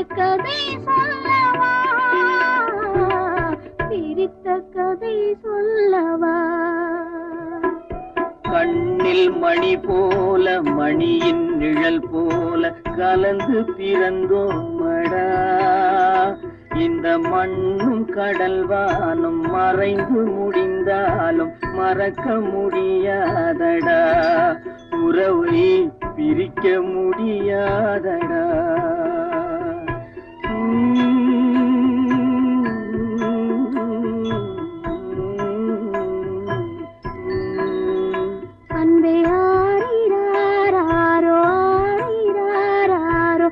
கதை சொல்லவா, பிரித்த கதை சொல்லவா. கண்ணில் மணி போல மணியின் நிழல் போல கலந்து பிறந்தோமடா. இந்த மண்ணும் கடல் வானும் மறைந்து முடிந்தாலும் மறக்க முடியாதடா. உறவை பிரிக்க முடியாதடா.